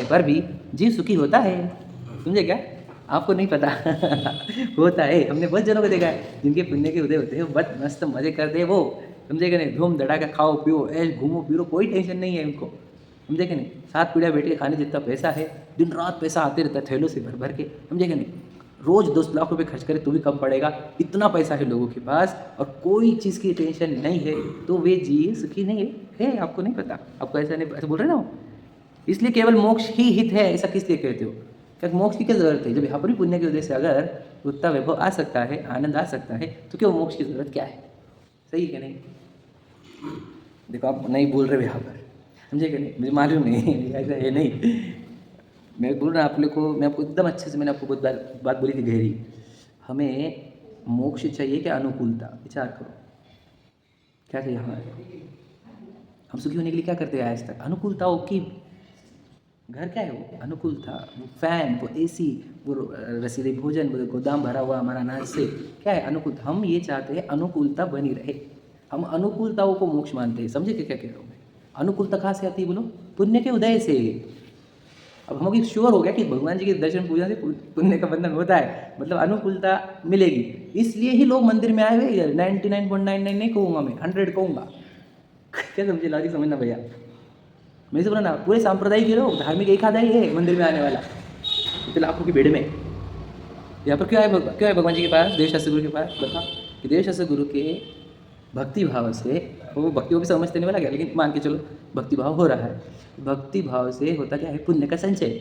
पर भी जीव सुखी होता है। समझे क्या? आपको नहीं पता होता है। हमने बहुत जनों को देखा है जिनके पुण्य के उदय होते हैं, बहुत मस्त मजे करते हैं वो। समझे कि नहीं? धूम धड़ाका खाओ पियो, ऐश घूमो फिरो, कोई टेंशन नहीं है उनको। समझे कि नहीं? 7 पीढ़ियाँ बैठ के खाने जितना पैसा है, दिन रात पैसा आते रहता है थैलों से भर भर के। समझे कि नहीं? रोज़ 10 लाख रुपए खर्च करे तो भी कम पड़ेगा, इतना पैसा है लोगों के पास और कोई चीज़ की टेंशन नहीं है, तो वे जीव सुखी नहीं है। आपको नहीं पता, आपको ऐसा नहीं, ऐसा बोल रहे ना वो। इसलिए केवल मोक्ष ही हित है, ऐसा किस लिए कहते हो? क्या मोक्ष की क्या ज़रूरत है? जब यहाँ पर भी पुण्य की वजह से अगर उतना वैभव आ सकता है, आनंद आ सकता है, तो क्यों मोक्ष की ज़रूरत क्या है? सही है कि नहीं? देखो आप नहीं बोल रहे हो यहाँ पर, समझे कि नहीं? मुझे मालूम नहीं ऐसा है नहीं। मैं बोल रहा आप लोग को, मैं आपको एकदम अच्छे से, मैंने आपको बहुत बात बोली थी गहरी। हमें मोक्ष चाहिए क्या अनुकूलता? विचार करो, क्या चाहिए हमारे? हम सुखी होने के लिए क्या करते हैं आज तक? अनुकूलताओं की। घर क्या है वो? अनुकूलता। वो फैन, वो एसी, वो रसीले भोजन, वो गोदाम भरा हुआ हमारा अनाज से, क्या है? अनुकूलता। हम ये चाहते हैं अनुकूलता बनी रहे। हम अनुकूलताओं को मोक्ष मानते हैं। समझे क्या कह रहा हूँ मैं? अनुकूलता कहाँ से आती है बोलो? पुण्य के उदय से। अब हमको श्योर हो गया कि भगवान जी के दर्शन पूजन से पुण्य का बंधन होता है, मतलब अनुकूलता मिलेगी। इसलिए ही लोग मंदिर में आए हुए। 99.99 नहीं कहूँगा मैं, 100 कहूँगा। क्या समझे? लॉजिक समझना भैया। मैं से बोला ना, पूरे सांप्रदायिक लोग, धार्मिक एक आधा ही है मंदिर में आने वाला, इतने लाखों की भीड़ में। यहाँ पर क्यों है भगवान जी के पास, देवशास्त्र गुरु के पास? बता कि देवशास्त्र गुरु के भक्ति भाव से, वो भक्ति को भी समझते नहीं वाला क्या, लेकिन मान के चलो भक्ति भाव हो रहा है। भक्ति भाव से होता क्या है? पुण्य का संचय,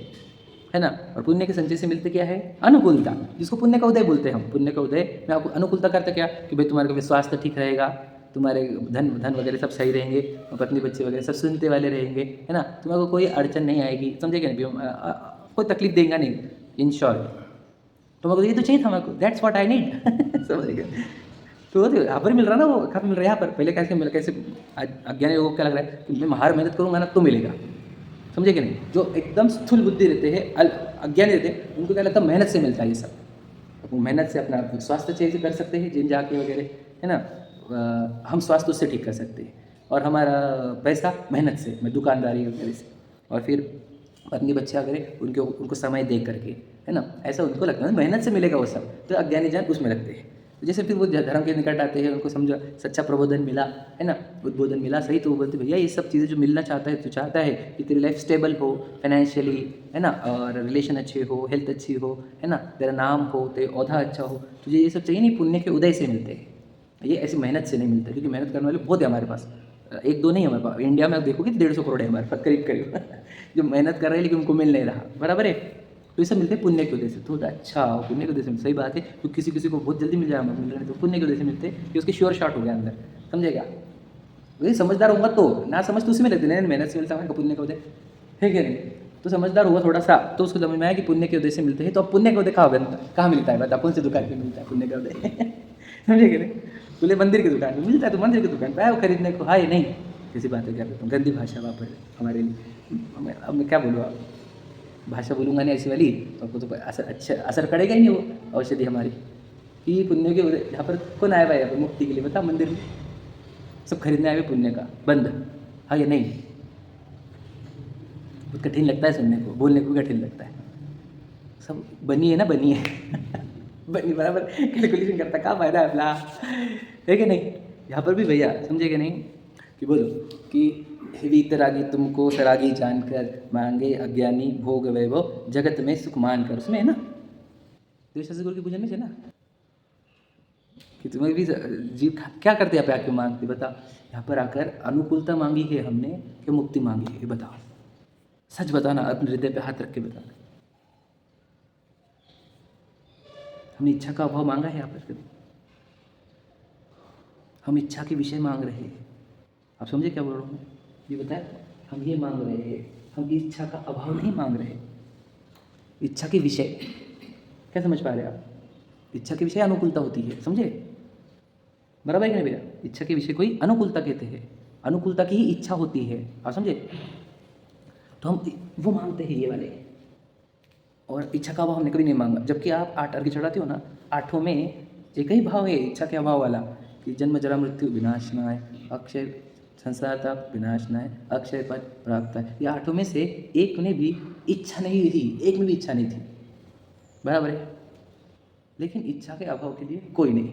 है ना? और पुण्य के संचय से मिलते क्या है? अनुकूलता, जिसको पुण्य का उदय बोलते हैं हम। पुण्य का उदय में आपको अनुकूलता करते क्या कि भाई तुम्हारे स्वास्थ्य ठीक रहेगा, तुम्हारे धन वगैरह सब सही रहेंगे, पत्नी बच्चे वगैरह सब सुनते वाले रहेंगे, है ना? तुम्हारे को कोई अड़चन नहीं आएगी। समझे क्या? नहीं कोई तकलीफ देगा नहीं, इन शॉर्ट। तो ये तो चाहिए था मेरे को, दैट्स व्हाट आई नीड। समझ गए? तो यहाँ पर मिल रहा ना, वो कहाँ मिल रहा है? यहाँ पर। पहले कैसे मिला, कैसे अज्ञानी लोगों को क्या लग रहा है कि मैं हर मेहनत करूँगा ना तो मिलेगा। समझे कि नहीं? जो एकदम स्थूल बुद्धि रहते हैं, अज्ञानी रहते हैं, उनको क्या लगता है मेहनत से मिलता है ये सब। वो मेहनत से अपना स्वास्थ्य चेंज कर सकते हैं, जिम जाके वगैरह, है ना? हम स्वास्थ्य उससे ठीक कर सकते हैं, और हमारा पैसा मेहनत से, मैं दुकानदारी वगैरह से, और फिर पत्नी बच्चे वगैरह उनको समय दे करके, है ना? ऐसा उनको लगता है मेहनत से मिलेगा वो सब। तो अज्ञानी जन उसमें लगते हैं। तो जैसे फिर वो धर्म के निकट आते हैं, उनको समझो सच्चा प्रबोधन मिला, है ना? उद्बोधन मिला सही, तो वो बोलते भैया ये सब चीज़ें जो मिलना चाहता है, तो चाहता है कि तेरी लाइफ स्टेबल हो फाइनेंशियली, है ना? और रिलेशन अच्छे हो, हेल्थ अच्छी हो, है ना? तेरा नाम हो, तेरा औधा अच्छा हो, तुझे ये सब चाहिए नहीं, पुण्य के उदय से मिलते हैं। ये ऐसी मेहनत से नहीं मिलता, क्योंकि मेहनत करने वाले बहुत है हमारे पास। एक दो नहीं हमारे पास, इंडिया में आप देखोगे 150 करोड़ है हमारे पास, करीब करीब जो मेहनत कर रहे हैं लेकिन उनको मिल नहीं रहा। बराबर है? तो ये सब मिलते हैं पुण्य के उदय से। तो अच्छा, पुण्य के उदय से सही बात है, तो किसी किसी को बहुत जल्दी मिल जाएगा, मिल रहा है तो पुण्य के उदय से मिलते हैं कि उसके श्योर शॉट हो गया अंदर। समझेगा? वही समझदार होगा तो, ना समझ तो उसी में लगते नहीं, मेहनत से मिलता है पुण्य का उदय, है कि नहीं? तो समझदार हुआ थोड़ा सा तो उसको समझ में आया कि पुण्य के उदय से मिलते हैं। तो अब पुण्य का उदय कहाँ मिलता है? बता, कौन सी दुकान पे मिलता है पुण्य का उदय? समझे कि नहीं? बोले मंदिर की दुकान में मिलता है, तो मंदिर की दुकान पे आए वो खरीदने को। हाँ, ये नहीं किसी बात है, क्या कहता हूँ, गंदी भाषा वापर हमारे लिए। अब मैं क्या बोलूँ, भाषा बोलूँगा नहीं ऐसी वाली, तो आपको तो असर पड़ेगा ही नहीं वो औषधि हमारी कि पुण्य के उदय। यहाँ पर कौन आया भाई यहाँ पर मुक्ति के लिए? बता, मंदिर में सब खरीदने आए हुए पुण्य का बंद। हाँ या नहीं? बहुत कठिन लगता है सुनने को, बोलने को भी कठिन लगता है। सब बनी है ना, बनी है बनी बराबर कैलकुलेशन करता, क्या फायदा है अपना, है कि नहीं? यहाँ पर भी भैया समझे कि नहीं कि बोलो कि वीतरागी तुमको सरागी जानकर, मांगे अज्ञानी भोग वैभव, जगत में सुख मान कर। उसमें है ना देवशास्त्र गुरु की पूजन में है ना कि तुम्हें भी जीव क्या करते हैं, यहाँ पे आके मांगते? बता, यहाँ पर आकर अनुकूलता मांगी है हमने कि मुक्ति मांगी है? बताओ, सच बताना, अपने हृदय पे हाथ रख के बताना। हमने इच्छा का अभाव मांगा है यहाँ पर कभी? हम इच्छा के विषय मांग रहे हैं। आप समझे क्या बोल रहा हूँ? ये बताए, हम ये मांग रहे हैं, हम इच्छा का अभाव नहीं मांग रहे। इच्छा के विषय क्या समझ पा रहे आप? इच्छा के विषय अनुकूलता होती है, समझे? बराबर है कि नहीं भैया? इच्छा के विषय कोई अनुकूलता कहते हैं, अनुकूलता की ही इच्छा होती है। आप समझे? तो हम वो मांगते हैं ये वाले, और इच्छा का अभाव हमने कभी नहीं मांगा। जबकि आप 8 अर्घ्य चढ़ाते हो ना, 8 में एक ही भाव है इच्छा के अभाव वाला कि जन्म जरा मृत्यु विनाश न आए, अक्षय संसार ताप विनाश न है, अक्षय पद प्राप्त है। ये आठों में से एक में भी इच्छा नहीं हुई थी, एक में भी इच्छा नहीं थी, बराबर है। लेकिन इच्छा के अभाव के लिए कोई नहीं,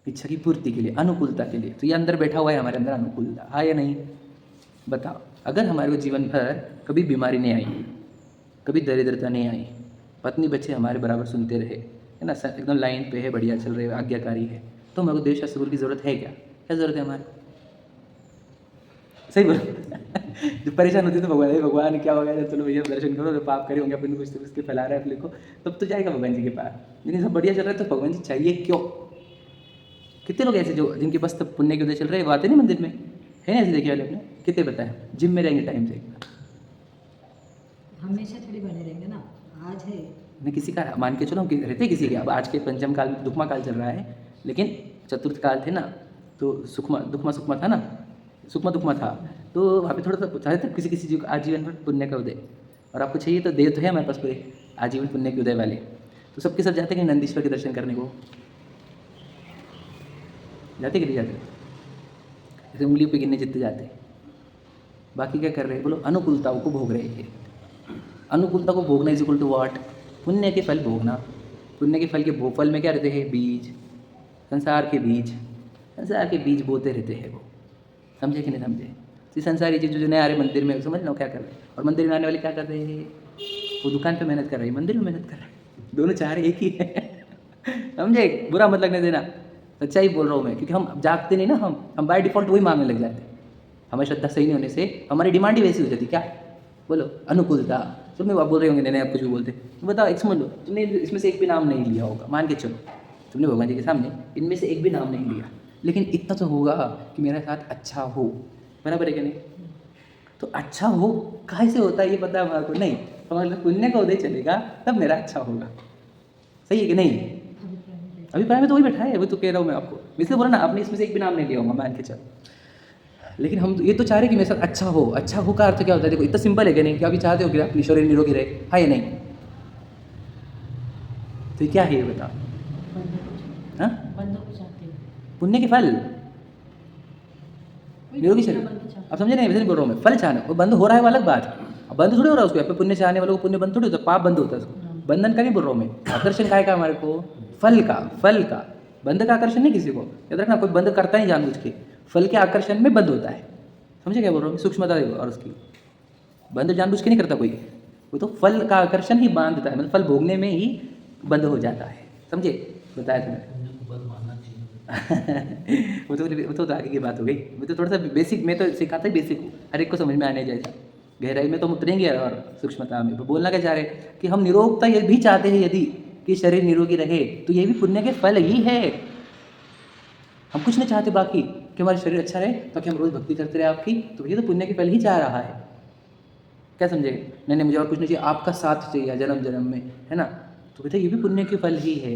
इच्छा की पूर्ति के लिए, अनुकूलता के लिए। तो ये अंदर बैठा हुआ है हमारे अंदर अनुकूलता, हाँ या नहीं बताओ। अगर हमारे को जीवन भर कभी बीमारी नहीं आई, कभी दरिद्रता नहीं आई, पत्नी बच्चे हमारे बराबर सुनते रहे, है ना, एकदम लाइन पे है, बढ़िया चल रहे, आज्ञाकारी है, तो हमारे को देश शास्त्र की ज़रूरत है क्या? क्या ज़रूरत है हमारे? सही बोलो। जब परेशान होती है तो भगवान, भगवान क्या हो गया, चलो भैया दर्शन करो, तो पाप करे होंगे अपने, कुछ तो उसके फैला रहा है अपने को, तब तो जाएगा भगवान जी के पास। लेकिन सब बढ़िया चल रहा है तो भगवान जी चाहिए क्यों? कितने लोग ऐसे जो जिनके पास तब पुण्य के उदय चल रहे हैं, वो आते नहीं मंदिर में, है ना ऐसे देखे वाले अपने, कितने पता है जिम में रहेंगे टाइम से। हमेशा थोड़ी बने रहेंगे ना, आज है नहीं किसी का मान के चलो कि रहते किसी के। अब आज के पंचम काल दुखमा काल चल रहा है, लेकिन चतुर्थ काल थे ना, तो सुखमा दुखमा था ना, सुखमा दुखमा था, तो वहाँ पे थोड़ा सा चाहे था किसी किसी जीव आजीवन पर पुण्य का उदय। और आपको चाहिए तो देव तो है हमारे पास पूरे आजीवन पुण्य के उदय वाले, तो सबके सब जाते हैं नंदीश्वर के दर्शन करने को, जाते कि नहीं जाते? जैसे उंगली पे गिनने जितने जाते, बाकी क्या कर रहे हैं बोलो? अनुकूलताओं को भोग रहे हैं। अनुकूलता को भोगना इज इक्वल टू व्हाट? पुण्य के फल भोगना। पुण्य के फल के फल में क्या रहते हैं? बीज, संसार के बीज, संसार के बीज बोते रहते हैं वो, समझे कि नहीं समझे? ये संसारी चीज़ जो नए आ रहे मंदिर में, समझ लो क्या कर रहे हैं। और मंदिर में आने वाले क्या कर रहे हैं? वो दुकान पे मेहनत कर रहे हैं, मंदिर में मेहनत कर रहे हैं, दोनों चाह रहे एक ही है। समझे? बुरा मत लगने देना, सच्चाई बोल रहा हूँ मैं, क्योंकि हम जागते नहीं ना, हम बाय डिफ़ॉल्ट वही मांगने लग जाते हैं। हमारी श्रद्धा सही नहीं होने से हमारी डिमांड ही वैसी हो जाती। क्या बोलो? अनुकूलता। तुमने आप बोल रहे होंगे नहीं आप कुछ भी बोलते, तो बताओ एक समझ लो, तुमने इसमें से एक भी नाम नहीं लिया होगा, मान के चलो तुमने भगवान जी के सामने इनमें से एक भी नाम नहीं लिया, लेकिन इतना तो होगा कि मेरे साथ अच्छा हो, बराबर है कि नहीं? तो अच्छा हो काहे से होता है ये पता है हमारे को नहीं, हमारे पुण्य का उदय चलेगा तब मेरा अच्छा होगा, सही है कि नहीं? अभिप्राय में तो वही बैठा है, वो तो कह रहा हूँ मैं आपको, इसलिए बोला ना आपने इसमें से एक भी नाम नहीं लिया होगा, मान के चलो। लेकिन हम ये तो चाह रहे हैं कि मेरे साथ अच्छा हो। अच्छा हो का अर्थ क्या होता है? देखो इतना सिंपल है कि नहीं, क्या अभी चाहते हो कि अपनी शरीर निरोगी रहे, हाँ या नहीं? तो क्या है ये बताओ? हाँ, पुण्य के फल, निरोगी शरीर। अब समझे नहीं? वैसे नहीं बोल रहा हूँ मैं, फल चाहना, वो बंद हो रहा है वो अलग बात है, अब बंद थोड़ी हो रहा है उसको, यहाँ पे पुण्य चाहने वालों को पुण्य बंद थोड़ी होता है, पाप बंद होता है उसको, बंधन का नहीं बोल रहा हूँ मैं, आकर्षण का है का हमारे को, फल का, फल का, बंध का आकर्षण नहीं किसी को, याद रखना, कोई बंद करता नहीं जानबूझ के, फल के आकर्षण में बंद होता है, समझे क्या बोल रहा हूँ? सूक्ष्मता है और उसकी, बंद जानबूझ के नहीं करता कोई, वो तो फल का आकर्षण ही बांधता है, मतलब फल भोगने में ही बंद हो जाता है, समझे? बताया तुम्हें। वो तो आगे की बात हो गई, वो तो थोड़ा सा बेसिक, मैं तो सिखाता ही बेसिक हूँ, हर एक को समझ में आने जैसा, गहराई में तो हम उतरेंगे और सूक्ष्मता में। तो बोलना क्या चाह रहे कि हम निरोगता ये भी चाहते हैं, यदि कि शरीर निरोगी रहे तो ये भी पुण्य के फल ही है। हम कुछ नहीं चाहते बाकी कि हमारा शरीर अच्छा रहे ताकि हम रोज़ भक्ति करते रहे आपकी, तो ये तो पुण्य के फल ही चाह रहा है, क्या समझे? नहीं नहीं मुझे और कुछ नहीं चाहिए, आपका साथ चाहिए जन्म जन्म में, है ना? तो कहते ये भी पुण्य के फल ही है।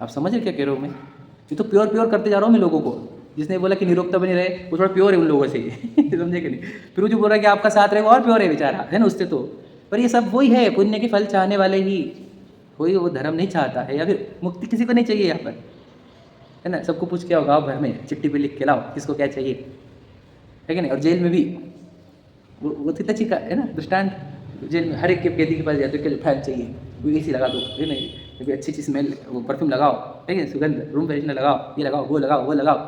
आप समझ रहे क्या कह रहा हूँ मैं? ये तो प्योर प्योर करते जा रहा हूँ मैं लोगों को, जिसने बोला कि निरोगता बनी रहे वो थोड़ा प्योर है उन लोगों से समझे कि नहीं? फिर वो जो बोल रहा है कि आपका साथ रहे वो और प्योर है बेचारा, है ना उससे तो, पर ये सब वही है, पुण्य के फल चाहने वाले ही, कोई वो धर्म नहीं चाहता है, या फिर मुक्ति किसी को नहीं चाहिए यहाँ पर, है ना? सबको पूछ के आओ गाँव भर में, चिट्ठी पे लिख के लाओ किसको क्या चाहिए, है कि नहीं? और जेल में भी वो कितना चिका है ना दृष्टांत, जेल में हर एक के कैदी के पास जाते हो, फैन चाहिए, वो ए सी लगा दो, है नहीं? कभी अच्छी अच्छी स्मेल, वो परफ्यूम लगाओ, ठीक है, सुगंध, रूम फ्रेशनर लगाओ, ये लगाओ, वो लगाओ, वो लगाओ।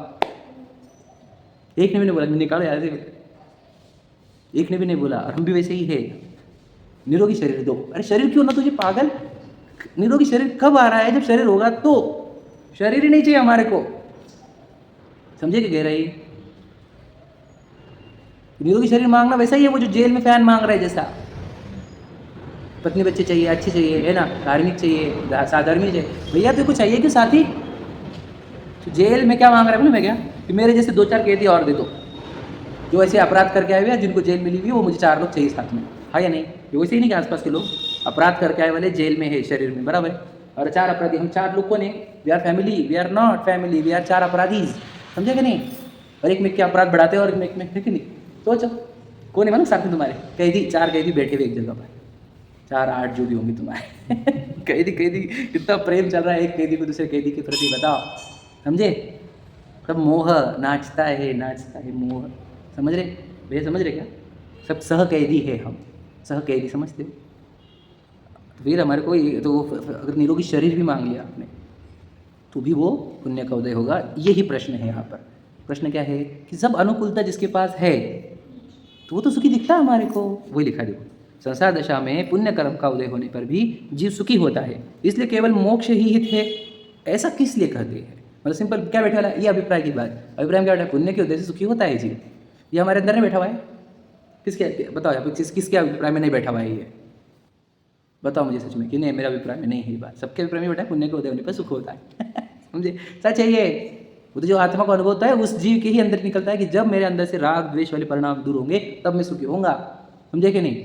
एक ने भी नहीं बोला निकालो यार, एक ने भी नहीं बोला। और हम भी वैसे ही है, निरोगी शरीर दो। अरे शरीर क्यों ना तुझे पागल, निरोगी शरीर कब आ रहा है? जब शरीर होगा तो, शरीर ही नहीं चाहिए हमारे को, समझे कि गहराई? निरोगी शरीर मांगना वैसा ही है वो जो जेल में फैन मांग रहा है जैसा, पत्नी बच्चे चाहिए, अच्छी चाहिए, है ना, धार्मिक चाहिए, साधर्मी चाहिए, भैया तेरे को चाहिए कि साथी? तो जेल में क्या मांग रहा है मैं क्या, कि मेरे जैसे 2-4 कैदी और दे दो, जो ऐसे अपराध करके आए हुए हैं, जिनको जेल मिली हुई है, वो मुझे 4 लोग चाहिए साथ में, हाँ या नहीं? ये वैसे ही नहीं कि आसपास के लोग अपराध करके आए वाले जेल में है शरीर में, बराबर है? और 4 अपराधी, हम 4 लोग कौन है? We are family, we are not family, we are 4 अपराधीज, समझे कि नहीं? और एक में के अपराध बढ़ाते हैं और एक में, है कि नहीं? सोचो कौन है मालूम साथ में तुम्हारे कैदी? 4 कैदी बैठे हुए एक जगह पर, 4-8 जो भी होंगे तुम्हारे कैदी कितना प्रेम चल रहा है एक कैदी को दूसरे कैदी के प्रति, बताओ, समझे? सब मोह नाचता है मोह। समझ रहे भैया, समझ रहे क्या? सब सहकैदी है हम, सहकैदी, समझते हो? तो फिर हमारे को ये तो अगर निरोगी शरीर भी मांग लिया आपने तो भी वो पुण्य का उदय होगा। यही प्रश्न है यहाँ पर। प्रश्न क्या है कि सब अनुकूलता जिसके पास है तो वो तो सुखी दिखता है हमारे को। वही लिखा देखो, संसार दशा में पुण्य कर्म का उदय होने पर भी जीव सुखी होता है, इसलिए केवल मोक्ष ही हित है। ऐसा किस लिए कहते हैं? मतलब सिंपल क्या बैठा वाला ये अभिप्राय की बात। अभिप्राय में क्या बैठा? पुण्य के उदय से सुखी होता है जीव। ये हमारे अंदर नहीं बैठा हुआ है? किसके बताओ यहाँ पे, किसके अभिप्राय में नहीं बैठा हुआ है ये? बताओ मुझे सच में कि नहीं, मेरा अभिप्राय में नहीं है ये बात। सबके अभिप्राय में बैठा है पुण्य के उदय होने पर सुख होता है। समझे? सच है ये। वो तो जो आत्मा को अनुभव होता है उस जीव के ही अंदर निकलता है कि जब मेरे अंदर से राग द्वेष वाले परिणाम दूर होंगे तब मैं सुखी होऊंगा। समझे कि नहीं?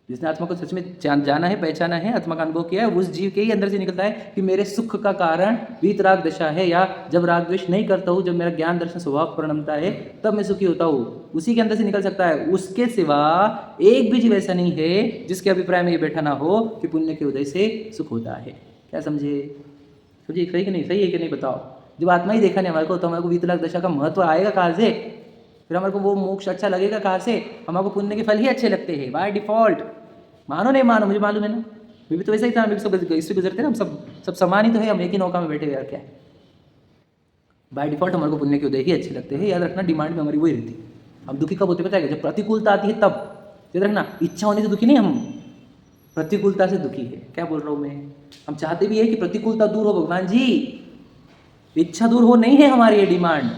जिसने आत्मा को सच में जाना है, पहचाना है, आत्मा का अनुभव किया है, उस जीव के ही अंदर से निकलता है कि मेरे सुख का कारण वीतराग दशा है, या जब राग द्वेष नहीं करता हूँ, जब मेरा ज्ञान दर्शन स्वभाव परिणमता है तब मैं सुखी होता हूँ। उसी के अंदर से निकल सकता है। उसके सिवा एक भी जीव ऐसा नहीं है जिसके अभिप्राय में ये बैठा ना हो कि पुण्य के उदय से सुख होता है। क्या समझे? समझिए सही कि नहीं? सही है कि नहीं बताओ? जब आत्मा ही देखा नहीं हमारे को तो हमारे को वीतराग दशा का महत्व आएगा कहाँ से? फिर हमारे को वो मोक्ष अच्छा लगेगा कहाँ से? हमारे को पुण्य के फल ही अच्छे लगते हैं बाय डिफॉल्ट। मानो नहीं मानो, मुझे मालूम है ना, मैं भी तो वैसा ही था, मैं भी सब इससे गुजरते ना, हम सब समान ही तो है, हम एक ही नौका में बैठे हुए यार। क्या है बाय डिफॉल्ट हमारे को पुण्य के उदय ही अच्छे लगते हैं। याद रखना, डिमांड में हमारी वही रहती है। हम दुखी कब होते पता है? जब प्रतिकूलता आती है तब। याद रखना, इच्छा होने से दुखी नहीं, हम प्रतिकूलता से दुखी है। क्या बोल रहा हूँ मैं? हम चाहते भी है कि प्रतिकूलता दूर हो भगवान जी, इच्छा दूर हो नहीं है हमारी ये डिमांड।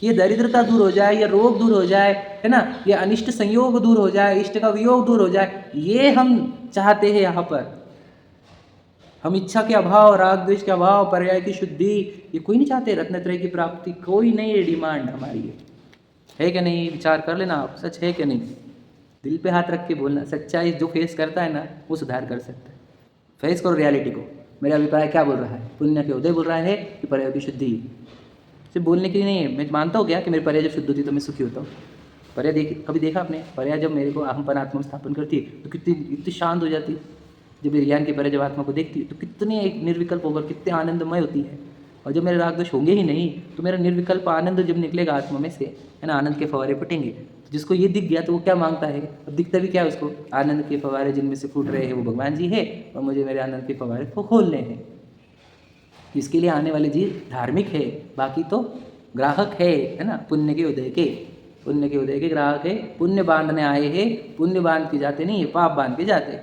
ये दरिद्रता दूर हो जाए, या रोग दूर हो जाए, है ना, ये अनिष्ट संयोग दूर हो जाए, इष्ट का वियोग दूर हो जाए, ये हम चाहते हैं। यहाँ पर हम इच्छा के अभाव, राग द्वेष के अभाव, पर्याय की शुद्धि, ये कोई नहीं चाहते। रत्नत्रय की प्राप्ति कोई नहीं है डिमांड हमारी, है क्या नहीं? विचार कर लेना आप, सच है क्या नहीं? दिल पे हाथ रख के बोलना। सच्चाई जो फेस करता है ना वो सुधार कर सकता है। फेस करो रियलिटी को। मेरा अभिप्राय क्या बोल रहा है? पुण्य के उदय बोल रहा है कि पर्याय की शुद्धि? सिर्फ बोलने के लिए नहीं है। मैं मानता हूँ क्या कि मेरी पर्याय जब शुद्ध होती तो मैं सुखी होता हूँ। पर्याय कभी देखा आपने? पर्याय जब मेरे को अहमपन आत्मा स्थापन करती तो कितनी शांत हो जाती। जब मेरे ज्ञान की पर्याय जब आत्मा को देखती तो कितनी एक निर्विकल्प होकर कितने आनंदमय होती है। और जब मेरे राग द्वेष होंगे ही नहीं तो मेरा निर्विकल्प आनंद जब निकलेगा आत्मा में से, है ना, आनंद के फवारे फटेंगे। तो जिसको ये दिख गया तो वो क्या मांगता है? अब दिखता भी क्या है उसको? आनंद के फवारे जिनमें से फूट रहे हैं वो भगवान जी है, और मुझे मेरे आनंद के फवारे को खोलने हैं। इसके लिए आने वाले जीव धार्मिक है, बाकी तो ग्राहक है ना, पुण्य के उदय के। पुण्य के उदय के ग्राहक है। पुण्य बांधने आए हैं, पुण्य बांध के जाते नहीं है, पाप बांध के जाते।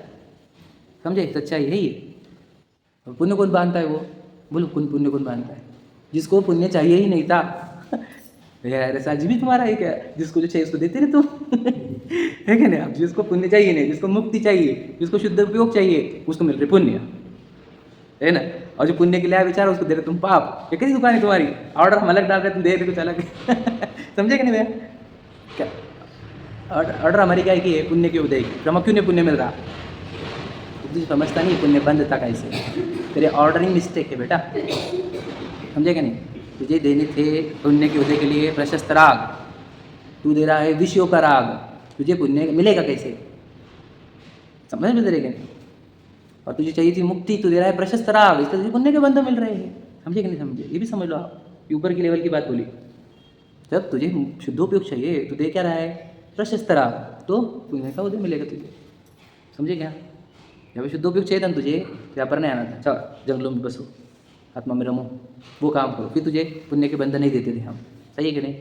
समझे? सच्चाई है ये। पुण्य कौन बांधता है? वो बोलो, पुण्य कौन बांधता है? जिसको पुण्य चाहिए ही नहीं था। यार ऐसा भी तुम्हारा है क्या? जिसको जो चाहिए उसको देते रहे तुम। है क्या नहीं? अब जिसको पुण्य चाहिए नहीं, जिसको मुक्ति चाहिए, जिसको शुद्ध उपयोग चाहिए, उसको मिल रहे पुण्य, है ना। और जो पुण्य के लिए विचार उसको दे रहे तुम पाप। ये कैसी दुकान है तुम्हारी? ऑर्डर हम अलग डाल रहे, तुम दे रहे कुछ अलग। समझे कि नहीं भैया? क्या ऑर्डर हमारी क्या है कि पुण्य के उदय की, हमें क्यों नहीं पुण्य मिल रहा? तुझे समझता नहीं पुण्य बंद था कैसे? तेरे ऑर्डरिंग मिस्टेक है बेटा। समझे कि नहीं? तुझे देने थे पुण्य के उदय के लिए प्रशस्त राग, तू दे रहा है विषयों का राग, तुझे पुण्य मिलेगा कैसे? समझ में तेरे नहीं? और तुझे चाहिए थी मुक्ति, तू दे रहा है प्रशस्त राग, इससे तुझे पुण्य के बंध मिल रहे हैं। समझे कि नहीं समझे? ये भी समझ लो आप, ऊपर की लेवल की बात बोली। जब तुझे शुद्धोपयोग चाहिए तो दे क्या रहा है? प्रशस्त राग, तो पुण्य का उदय मिलेगा तुझे। समझे क्या? जब शुद्धोपयोग चाहिए था तुझे, व्यापार नहीं आना था, चलो जंगलों में बसो, आत्मा में रमो, वो काम करो, फिर तुझे पुण्य के बंधन नहीं देते थे हम। सही है कि नहीं?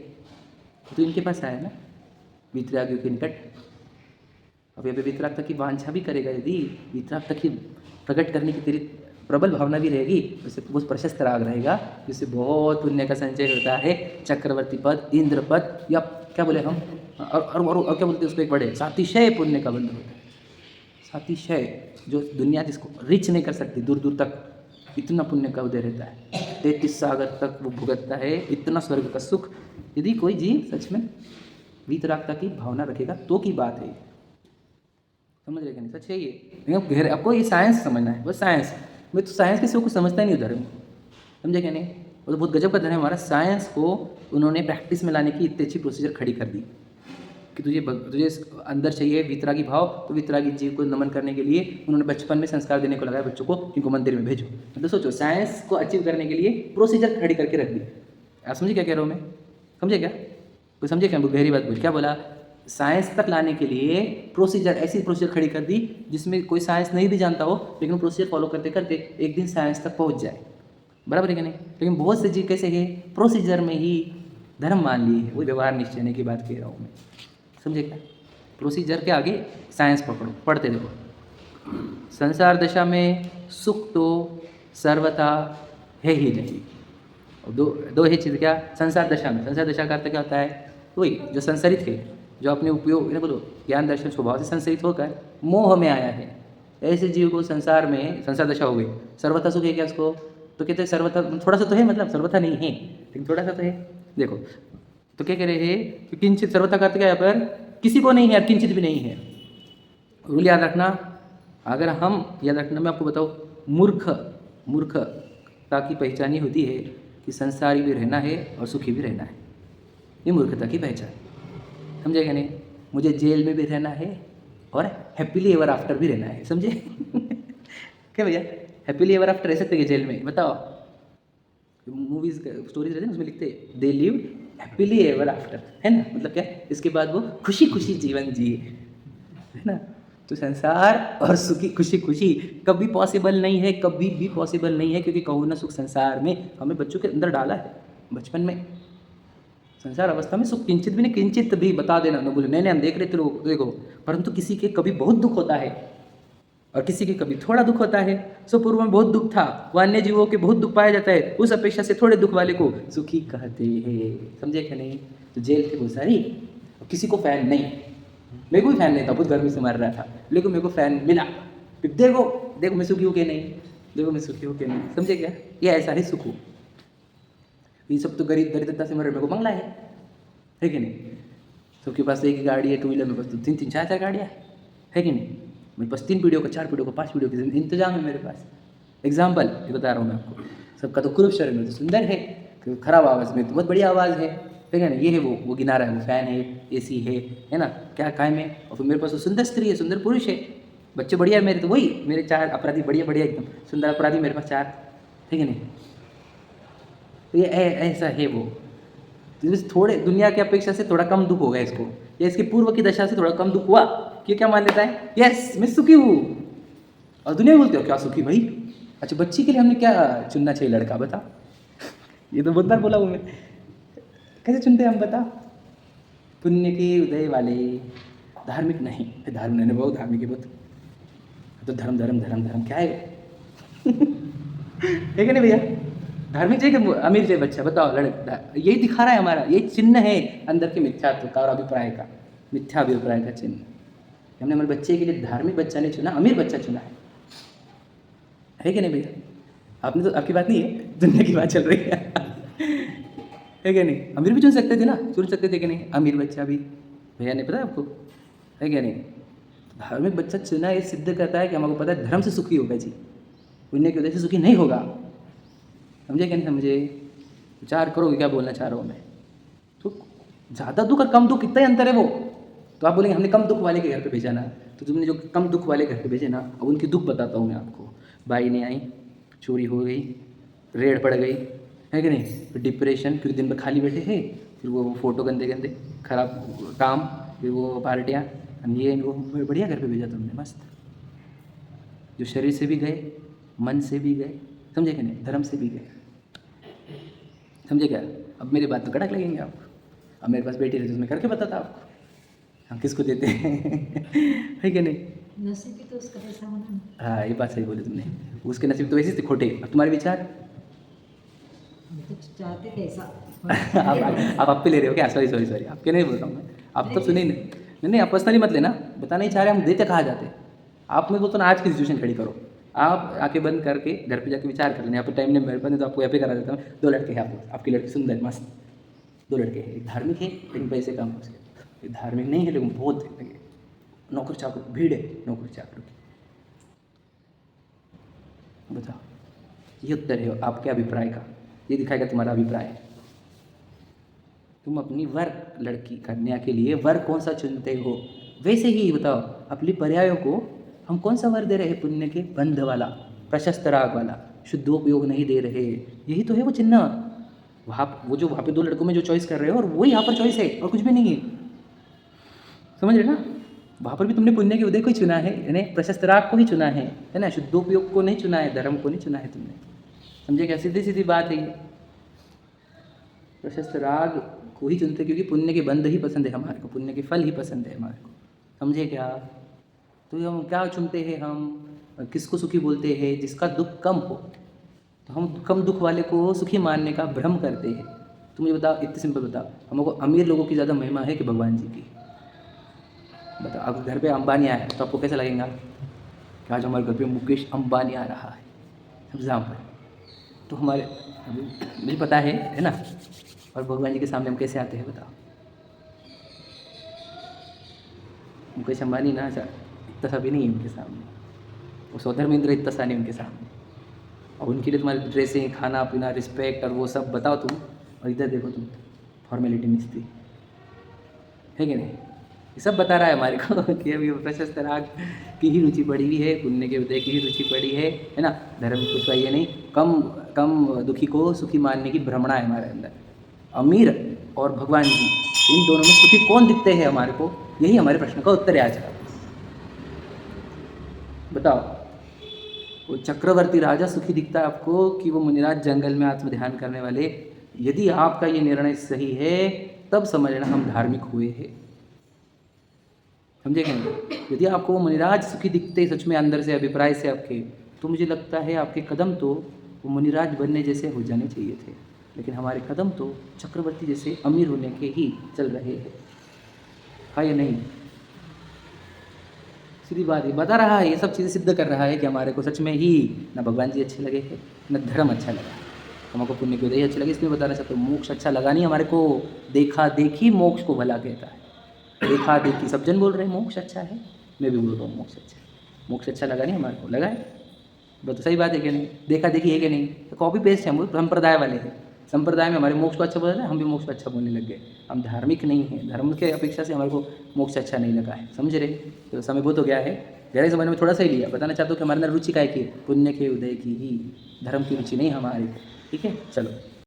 तो इनके पास आया ना वीतरागियों के निकट। अब ये वितराग तक की वांछा भी करेगा, यदि वितराग तक की प्रकट करने की तेरी प्रबल भावना भी रहेगी, उससे बहुत प्रशस्त राग रहेगा, जिससे बहुत पुण्य का संचय होता है। चक्रवर्ती पद, इंद्र पद, या क्या बोले हम, और क्या बोलते हैं उसको, एक बड़े सातिशय पुण्य का बंध होता है। सातिशय, जो दुनिया जिसको रीच नहीं कर सकती दूर दूर तक, इतना पुण्य का उदय रहता है। 33 सागर तक वो भुगतता है, इतना स्वर्ग का सुख। यदि कोई जीव सच में वीतरागता की भावना रखेगा तो की बात है। समझ रहे कि नहीं? सच है ये। आपको ये साइंस समझना है, बस साइंस। मैं तो साइंस किसी को समझता ही नहीं धर्म। समझे क्या नहीं? वो तो बहुत गजब का धर्म है हमारा। साइंस को उन्होंने प्रैक्टिस में लाने की इतनी अच्छी प्रोसीजर खड़ी कर दी कि तुझे अंदर चाहिए वितरागी भाव, तो वितरागी जीव को नमन करने के लिए उन्होंने बचपन में संस्कार देने को लगाया बच्चों को, इनको मंदिर में भेजो। मतलब सोचो, साइंस को अचीव करने के लिए प्रोसीजर खड़ी करके रख दी। आप समझे क्या कह रहा हूँ मैं? समझे क्या? कोई समझे क्या? गहरी बात बोली, क्या बोला? साइंस तक लाने के लिए प्रोसीजर, ऐसी प्रोसीजर खड़ी कर दी जिसमें कोई साइंस नहीं भी जानता हो, लेकिन प्रोसीजर फॉलो करते करते एक दिन साइंस तक पहुंच जाए। बराबर है कि नहीं? लेकिन बहुत से जी कैसे है, प्रोसीजर में ही धर्म मान लिए, वही व्यवहार निश्चय की बात कह रहा हूँ मैं। समझे क्या? प्रोसीजर के आगे साइंस पकड़ो, पढ़ते देखो। संसार दशा में सुख तो सर्वथा है ही नहीं। और दो ही चीज़, क्या? संसार दशा में, संसार दशा का अर्थ क्या होता है? वही जो संसारित है, जो अपने उपयोग इन्हें बोलो ज्ञान दर्शन स्वभाव से संसारित होकर मोह में आया है, ऐसे जीव को संसार में संसार दशा हो गई। सर्वथा सुख है क्या उसको? तो कहते हैं सर्वथा, थोड़ा सा तो है, मतलब सर्वथा नहीं है लेकिन थोड़ा सा तो है। देखो तो क्या कह रहे हैं कि किंचित, सर्वथा का अर्थ क्या है यहाँ पर? किसी को नहीं है, किंचित भी नहीं है। रूल याद रखना, अगर हम याद रखना, मैं आपको बताऊँ, मूर्खता की पहचान ही होती है कि संसारी भी रहना है और सुखी भी रहना है। ये मूर्खता की पहचान, समझे क्या नहीं? मुझे जेल में भी रहना है और हैप्पीली एवर आफ्टर भी रहना है, समझे? क्या भैया, हैप्पीली एवर आफ्टर रह सकते हैं जेल में? बताओ, मूवीज स्टोरीज रहते हैं उसमें लिखते हैं they live happily ever after, है ना? मतलब क्या, इसके बाद वो खुशी खुशी जीवन जिए, है ना? तो संसार और सुखी खुशी खुशी कभी पॉसिबल नहीं है, कभी भी पॉसिबल नहीं है, क्योंकि कहो ना सुख संसार में हमें बच्चों के अंदर डाला है बचपन में। संसार अवस्था में सुख किंचित भी नहीं, किंचित भी बता देना न बोले, नहीं हम देख रहे थे लोग, देखो, परंतु किसी के कभी बहुत दुख होता है और किसी के कभी थोड़ा दुख होता है। सो पूर्व में बहुत दुख था, वो अन्य जीवों के बहुत दुख पाया जाता है, उस अपेक्षा से थोड़े दुख वाले को सुखी कहते हैं, समझे क्या नहीं? तो जेल थी बहुत सारी, किसी को फैन नहीं, मेरे को भी फैन नहीं था, बहुत गर्मी से मर रहा था, लेकिन मेरे को फैन मिला। देखो देखो मैं सुखी हूँ कि नहीं, देखो मैं सुखी हूँ कि नहीं, समझे क्या? ये ऐसा ही सुख हो। ये सब तो गरीब दरिद्रता से मर रहे, मेरे को बंगला है कि नहीं? सबके पास एक ही गाड़ी है, टू व्हीलर, में बस तो तीन तीन चार चार गाड़ियाँ है कि नहीं? मेरे पास 3 पीढ़ियों का, 4 पीढ़ियों का, 5 पीढ़ियों का इंतजाम है मेरे पास। एग्जाम्पल ये बता रहा हूँ मैं आपको। सबका तो कुरूप शरीर में तो सुंदर है, खराब आवाज़ में तो बहुत बढ़िया आवाज़ है ना? ये है, वो गिना रहा है, वो फैन है, एसी है ना? क्या कायम है? और फिर मेरे पास वो सुंदर स्त्री है, सुंदर पुरुष है, बच्चे बढ़िया है मेरे, तो वही मेरे 4 अपराधी, बढ़िया बढ़िया एकदम सुंदर अपराधी मेरे पास 4, है कि नहीं? तो ये ऐसा है वो, तो थोड़े दुनिया की अपेक्षा से थोड़ा कम दुख होगा इसको, या इसकी पूर्व की दशा से थोड़ा कम दुख हुआ, कि क्या मान लेता है, यस मैं सुखी हूँ। और दुनिया बोलते हो क्या सुखी भाई? अच्छा, बच्ची के लिए हमने क्या चुनना चाहिए लड़का, बता? ये तो बहुत बार बोला हूँ मैं, कैसे चुनते हैं हम, बता? पुण्य के उदय वाले, धार्मिक नहीं, धार्मिक नहीं, बहुत धार्मिक है बहुत, तो धर्म धर्म धर्म धर्म क्या है? है कि नहीं भैया? धार्मिक चाहिए कि अमीर चाहिए बच्चा, बताओ? लड़का यही दिखा रहा है हमारा, ये चिन्ह है अंदर के मिथ्यात्व का और अभिप्राय का, मिथ्या अभिप्राय का चिन्ह। हमने हमारे बच्चे के लिए धार्मिक बच्चा नहीं चुना, अमीर बच्चा चुना है कि नहीं भैया? आपने तो, आपकी बात नहीं है, दुनिया की बात चल रही है कि नहीं? अमीर भी चुन सकते थे ना, चुन सकते थे कि नहीं? अमीर बच्चा भी, भैया नहीं पता आपको, है कि नहीं? धार्मिक बच्चा चुना, ये सिद्ध करता है कि हमको पता है धर्म से सुखी होगा जी, पुण्य की वजह से सुखी नहीं होगा। समझे कि नहीं समझे? विचार करोगे क्या बोलना चाह रहा हूँ मैं? तो ज़्यादा दुख और कम दुख कितना ही अंतर है वो। तो आप बोलेंगे हमने कम दुख वाले के घर पे भेजा ना, तो तुमने जो कम दुख वाले घर पे भेजे ना, अब उनकी दुख बताता हूँ मैं आपको। बाई नहीं आई, चोरी हो गई, रेड पड़ गई, है कि नहीं? फिर डिप्रेशन, फिर दिन भर खाली बैठे हैं, फिर वो फ़ोटो गंदे गंदे, खराब काम, फिर वो पार्टियाँ, ये वो बढ़िया घर पे भेजा तुमने, मस्त। जो शरीर से भी गए, मन से भी गए, समझे कि नहीं? धर्म से भी गए, समझे क्या? अब मेरी बात तो कड़क लगेंगे आपको, अब मेरे पास बेटी रहती तो मैं करके बताता आपको, हम किसको देते हैं, है कि नहीं? नसीब भी तो उसका ऐसा होना ना। हाँ, ये बात सही बोली तुमने, उसके नसीब तो वैसे थे खोटे। अब तुम्हारे विचार? हम तो चाहते थे ऐसा। आप पे ले रहे हो क्या? सॉरी सॉरी सॉरी, आपके नहीं बोल रहा हूँ मैं, आप तो सुने ही नहीं, नहीं आप पर्सनली मत लेना, बता नहीं चाह रहे, हम देते कहाँ जाते। आप मेरे को तो ना आज की सिचुएशन खड़ी करो, आप आंखें बंद करके घर पे जाके विचार कर लेना। यहाँ पे टाइम नहीं मेरे पास, नहीं तो आपको यहाँ पे करा देता हूँ। 2 लड़के हैं आपकी लड़की सुंदर मस्त, 2 लड़के हैं, एक धार्मिक है लेकिन पैसे कम उसके, एक धार्मिक नहीं है लेकिन बहुत लगे, नौकर चाकर भीड़ है, नौकर चाकर की। बताओ, ये उत्तर है आपके अभिप्राय का, ये दिखाएगा तुम्हारा अभिप्राय। तुम अपनी वर लड़की कन्या के लिए वर कौन सा चुनते हो, वैसे ही बताओ अपनी पर्यायों को हम कौन सा वर दे रहे हैं? पुण्य के बंध वाला, प्रशस्त राग वाला, शुद्धोपयोग नहीं दे रहे, यही तो है वो चिन्ह। वो जो वहाँ पे 2 लड़कों में जो चॉइस कर रहे हो और वो यहाँ पर चॉइस है और कुछ भी नहीं है, समझ रहे ना। वहाँ पर भी तुमने पुण्य के उदय को ही चुना है, यानी प्रशस्त राग को ही चुना है ना, शुद्धोपयोग को नहीं चुना है, धर्म को नहीं चुना है तुमने, समझे क्या। सीधी सीधी बात है ये, प्रशस्त राग को ही चुनते, क्योंकि पुण्य के बंध ही पसंद है हमारे को, पुण्य के फल ही पसंद है हमारे को, समझे क्या। तो हम क्या चुनते हैं, हम किसको सुखी बोलते हैं, जिसका दुख कम हो, तो हम कम दुख वाले को सुखी मानने का भ्रम करते हैं। तो मुझे बताओ, इतनी सिंपल बताओ, हमको अमीर लोगों की ज़्यादा महिमा है कि भगवान जी की। बताओ, अगर घर पे अंबानी आया तो आपको कैसा लगेगा कि आज हमारे घर पे मुकेश अंबानी आ रहा है, एग्जाम्पल। तो हमारे मुझे पता है ना। और भगवान जी के सामने हम कैसे आते हैं बताओ। मुकेश अंबानी ना इतना सा भी नहीं है उनके सामने, वो सौधर्मेंद्र इतना सा नहीं उनके सामने। और उनके लिए तुम्हारी ड्रेसिंग, खाना पीना, रिस्पेक्ट और वो सब बताओ तुम, और इधर देखो तुम, फॉर्मेलिटी मिलती है कि नहीं। ये सब बता रहा है हमारे को कि अभी प्रशस्त राग की ही रुचि पड़ी हुई है, पुण्य के उदय की ही रुचि पड़ी है ना। धर्म कुछ चाहिए नहीं, कम दुखी को सुखी मानने की भ्रमणा है हमारे अंदर। अमीर और भगवान जी, इन दोनों में सुखी कौन दिखते हैं हमारे को, यही हमारे प्रश्न का उत्तर है आज का। बताओ, वो चक्रवर्ती राजा सुखी दिखता है आपको कि वो मुनिराज जंगल में आत्म ध्यान करने वाले। यदि आपका ये निर्णय सही है तब समझना हम धार्मिक हुए हैं, समझे क्या। यदि आपको वो मुनिराज सुखी दिखते सच में अंदर से, अभिप्राय से आपके, तो मुझे लगता है आपके कदम तो वो मुनिराज बनने जैसे हो जाने चाहिए थे, लेकिन हमारे कदम तो चक्रवर्ती जैसे अमीर होने के ही चल रहे हैं। हाँ या नहीं, सीधी बात है, बता रहा है, ये सब चीज़ें सिद्ध कर रहा है कि हमारे को सच में ही ना भगवान जी अच्छे लगे हैं, ना धर्म अच्छा लगा, हमको पुण्य के उदय अच्छे लगे। इसलिए बताना चाहता हूँ, मोक्ष अच्छा लगा नहीं हमारे को। देखा देखी मोक्ष को भला कहता है, देखा देखी। सब जन बोल रहे हैं मोक्ष अच्छा है, मैं भी बोल रहा हूँ मोक्ष अच्छा है। मोक्ष अच्छा लगा नहीं हमारे को, लगा है तो सही बात है कि नहीं। देखा देखी है कि नहीं, तो कॉपी पेस्ट है, हम संप्रदाय वाले हैं। संप्रदाय में हमारे मोक्ष को अच्छा बोल रहे हैं, हम भी मोक्ष को अच्छा बोलने लग गए। हम धार्मिक नहीं हैं, धर्म के अपेक्षा से हमारे को मोक्ष अच्छा नहीं लगा है, समझ रहे। तो समय बहुत हो गया है, गहरे समझने में थोड़ा सा ही लिया। बताना चाहता हूँ कि हमारे अंदर रुचि क्या है कि पुण्य के उदय की ही, धर्म की रुचि नहीं हमारी, ठीक है। चलो।